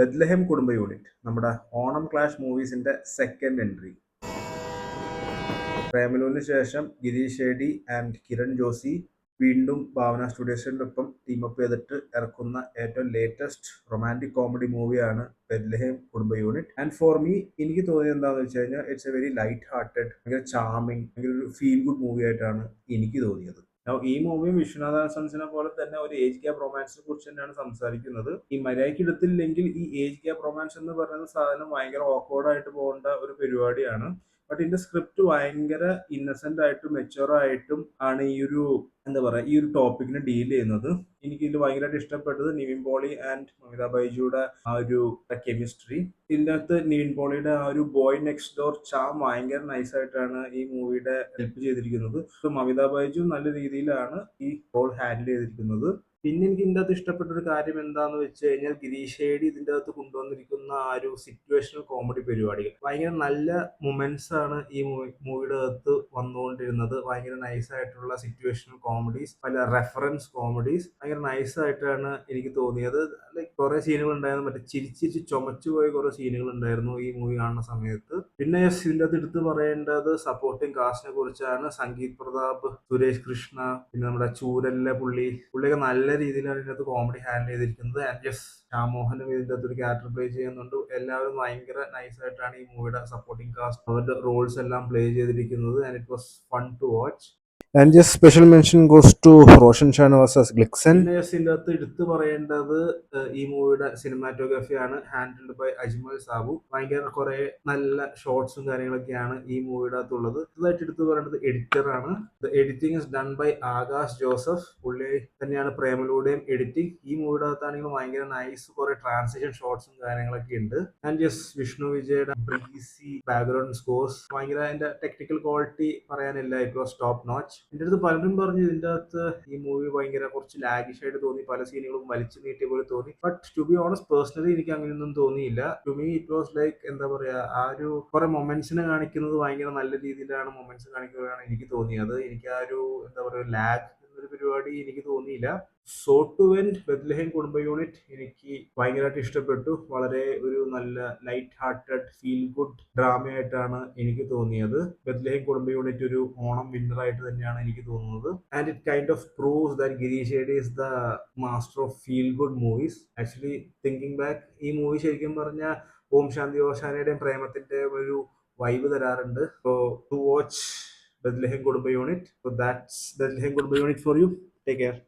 ബെത്ലഹേം കുടുംബ യൂണിറ്റ് നമ്മുടെ Onam clash മൂവീസിന്റെ second entry. പ്രേമലുവിന് ശേഷം ഗിരീഷ് ഷേഡി ആൻഡ് കിരൺ ജോഷി വീണ്ടും ഭാവന സ്റ്റുഡിയോസിന്റെ ഒപ്പം ടീമപ്പ് ചെയ്തിട്ട് ഇറക്കുന്ന ഏറ്റവും ലേറ്റസ്റ്റ് റൊമാൻറ്റിക് കോമഡി മൂവിയാണ് ബെത്ലഹേം കുടുംബ യൂണിറ്റ്. ആൻഡ് ഫോർ മീ എനിക്ക് തോന്നിയത് എന്താണെന്ന് വെച്ച് കഴിഞ്ഞാൽ it's A very light hearted, ഭയങ്കര ചാമിങ്, ഭയങ്കര ഒരു ഫീൽ ഗുഡ് മൂവി ആയിട്ടാണ് എനിക്ക് തോന്നിയത്. ഈ മൂവിയും വിശ്വനാഥ സൺസിനെ പോലെ തന്നെ ഒരു ഏജ് ഗ്യാപ്പ് റൊമാൻസിനെ കുറിച്ച് തന്നെയാണ് സംസാരിക്കുന്നത്. ഈ മര്യാദയ്ക്ക് എടുത്തില്ലെങ്കിൽ ഈ ഏജ് ഗ്യാപ്പ് റൊമാൻസ് എന്ന് പറയുന്ന സാധനം ഭയങ്കര ഓക്വേർഡ് ആയിട്ട് പോകേണ്ട ഒരു പരിപാടിയാണ്. ബട്ട് ഇതിന്റെ സ്ക്രിപ്റ്റ് ഭയങ്കര ഇന്നസെന്റ് ആയിട്ടും മെച്ചുവർ ആയിട്ടും ആണ് ഈ ഒരു എന്താ പറയാ ഈ ഒരു ടോപ്പിക്കിനെ ഡീൽ ചെയ്യുന്നത്. എനിക്ക് ഇതിൽ ഭയങ്കരമായിട്ട് ഇഷ്ടപ്പെട്ടത് നിവിൻ പോളി ആൻഡ് മമിത ബൈജുയുടെ ആ ഒരു കെമിസ്ട്രി. ഇതിൻ്റെ അകത്ത് നിവിൻ പോളിയുടെ ആ ഒരു ബോയ് നെക്സ്റ്റ് ഡോർ ചാം ഭയങ്കര നൈസ് ആയിട്ടാണ് ഈ മൂവിയുടെ ഹെൽപ്പ് ചെയ്തിരിക്കുന്നത്. മമിത ബൈജു നല്ല രീതിയിലാണ് ഈ റോൾ ഹാൻഡിൽ ചെയ്തിരിക്കുന്നത്. പിന്നെ എനിക്ക് ഇതിൻ്റെ അകത്ത് ഇഷ്ടപ്പെട്ട ഒരു കാര്യം എന്താന്ന് വെച്ച് കഴിഞ്ഞാൽ ഗിരീഷ് ഷേഡി ഇതിൻ്റെ അകത്ത് കൊണ്ടുവന്നിരിക്കുന്ന ആ ഒരു സിറ്റുവേഷണൽ കോമഡി പരിപാടികൾ ഭയങ്കര നല്ല മൊമെന്റ്സ് ആണ് ഈ മൂവിയുടെ അകത്ത് വന്നുകൊണ്ടിരുന്നത്. ഭയങ്കര നൈസ് ആയിട്ടുള്ള സിറ്റുവേഷണൽ കോമഡീസ്, പല റെഫറൻസ് കോമഡീസ് ഭയങ്കര നൈസ് ആയിട്ടാണ് എനിക്ക് തോന്നിയത്. ലൈക്ക് കുറെ സീനുകൾ ഉണ്ടായിരുന്നു, മറ്റേ ചിരിച്ചിരിച്ച് ചുമച്ചു പോയ കുറെ സീനുകൾ ഉണ്ടായിരുന്നു ഈ മൂവി കാണുന്ന സമയത്ത്. പിന്നെ ഇതിൻ്റെ അകത്ത് എടുത്ത് പറയേണ്ടത് സപ്പോർട്ടിംഗ് കാസ്റ്റിനെ കുറിച്ചാണ്. സംഗീത് പ്രതാപ്, സുരേഷ് കൃഷ്ണ, പിന്നെ നമ്മുടെ ചൂരലിലെ പുള്ളിയൊക്കെ നല്ല രീതിയിലാണ് ഇതിനകത്ത് കോമഡി ഹാൻഡിൽ ചെയ്തിരിക്കുന്നത്. ആൻഡ് യെസ്, ശ്യാമോഹനും ഇതിൻ്റെ അകത്ത് ഒരു ക്യാരക്ടർ പ്ലേ ചെയ്യുന്നുണ്ട്. എല്ലാവരും ഭയങ്കര നൈസ് ആയിട്ടാണ് ഈ മൂവിയുടെ സപ്പോർട്ടിംഗ് കാസ്റ്റ് അവരുടെ റോൾസ് എല്ലാം പ്ലേ ചെയ്തിരിക്കുന്നത്. And it was fun to watch. And just special mention goes to Roshan Chan versus Glixen. പിന്നെ ഇതിൻ്റെ അകത്ത് എടുത്തു പറയേണ്ടത് ഈ മൂവിയുടെ സിനിമാറ്റോഗ്രാഫിയാണ്, ഹാൻഡിൽഡ് ബൈ അജ്മൽ സാബു. ഭയങ്കര കുറെ നല്ല ഷോർട്സും കാര്യങ്ങളൊക്കെയാണ് ഈ മൂവിയുടെ അകത്തുള്ളത്. ഇതായിട്ട് എടുത്തു പറയേണ്ടത് എഡിറ്ററാണ്. The editing is done by Akash Joseph. പുള്ളി തന്നെയാണ് പ്രേമലൂടെയും എഡിറ്റിംഗ്. ഈ മൂവിയുടെ അകത്താണെങ്കിൽ ഭയങ്കര നൈസ് കുറെ ട്രാൻസിഷൻ ഷോർട്സും കാര്യങ്ങളൊക്കെ ഉണ്ട്. ആൻഡ് യെസ്, വിഷ്ണു വിജയുടെ ബ്രീസി ബാക്ക്ഗ്രൗണ്ട് സ്കോർസ് ഭയങ്കര, അതിന്റെ ടെക്നിക്കൽ ക്വാളിറ്റി പറയാനില്ല, ഇറ്റ് വാസ് ടോപ്പ് നോച്ച്. എൻ്റെ അടുത്ത് പലരും പറഞ്ഞു ഇതിൻ്റെ അകത്ത് ഈ മൂവി ഭയങ്കര കുറച്ച് ലാഗിഷ് ആയിട്ട് തോന്നി, പല സീനുകളും വലിച്ചു നീട്ടിയ പോലെ തോന്നി. But to be honest personally എനിക്ക് അങ്ങനെയൊന്നും തോന്നിയില്ല. To me it was like എന്താ പറയാ, ആ ഒരു കുറെ മൊമെന്റ്സിനെ കാണിക്കുന്നത് ഭയങ്കര നല്ല രീതിയിലാണ് മൊമെന്റ്സ് കാണിക്കുകയാണ് എനിക്ക് തോന്നിയത്. എനിക്ക് ആ ഒരു എന്താ പറയുക ലാഗ് എന്നൊരു പരിപാടി എനിക്ക് തോന്നിയില്ല. സോ ടു എൻഡ്, ബെത്ലഹേം കുടുംബ യൂണിറ്റ് എനിക്ക് ഭയങ്കരമായിട്ട് ഇഷ്ടപ്പെട്ടു. വളരെ ഒരു നല്ല ലൈറ്റ് ഹാർട്ടഡ് ഫീൽ ഗുഡ് ഡ്രാമയായിട്ടാണ് എനിക്ക് തോന്നിയത്. ബെത്ലഹേം കുടുംബ യൂണിറ്റ് ഒരു ഓണം വിന്നർ ആയിട്ട് തന്നെയാണ് എനിക്ക് തോന്നുന്നത്. And it kind of proves that Girish A D is the master of feel good movies. Actually thinking back, ഈ മൂവി ശരിക്കും പറഞ്ഞാൽ ഓം ശാന്തി ഓശാനയുടെയും പ്രേമത്തിന്റെ ഒരു വൈബ് തരാറുണ്ട്. So to watch Bethlehem Kudumba Unit. So that's Bethlehem Kudumba Unit for you. Take care.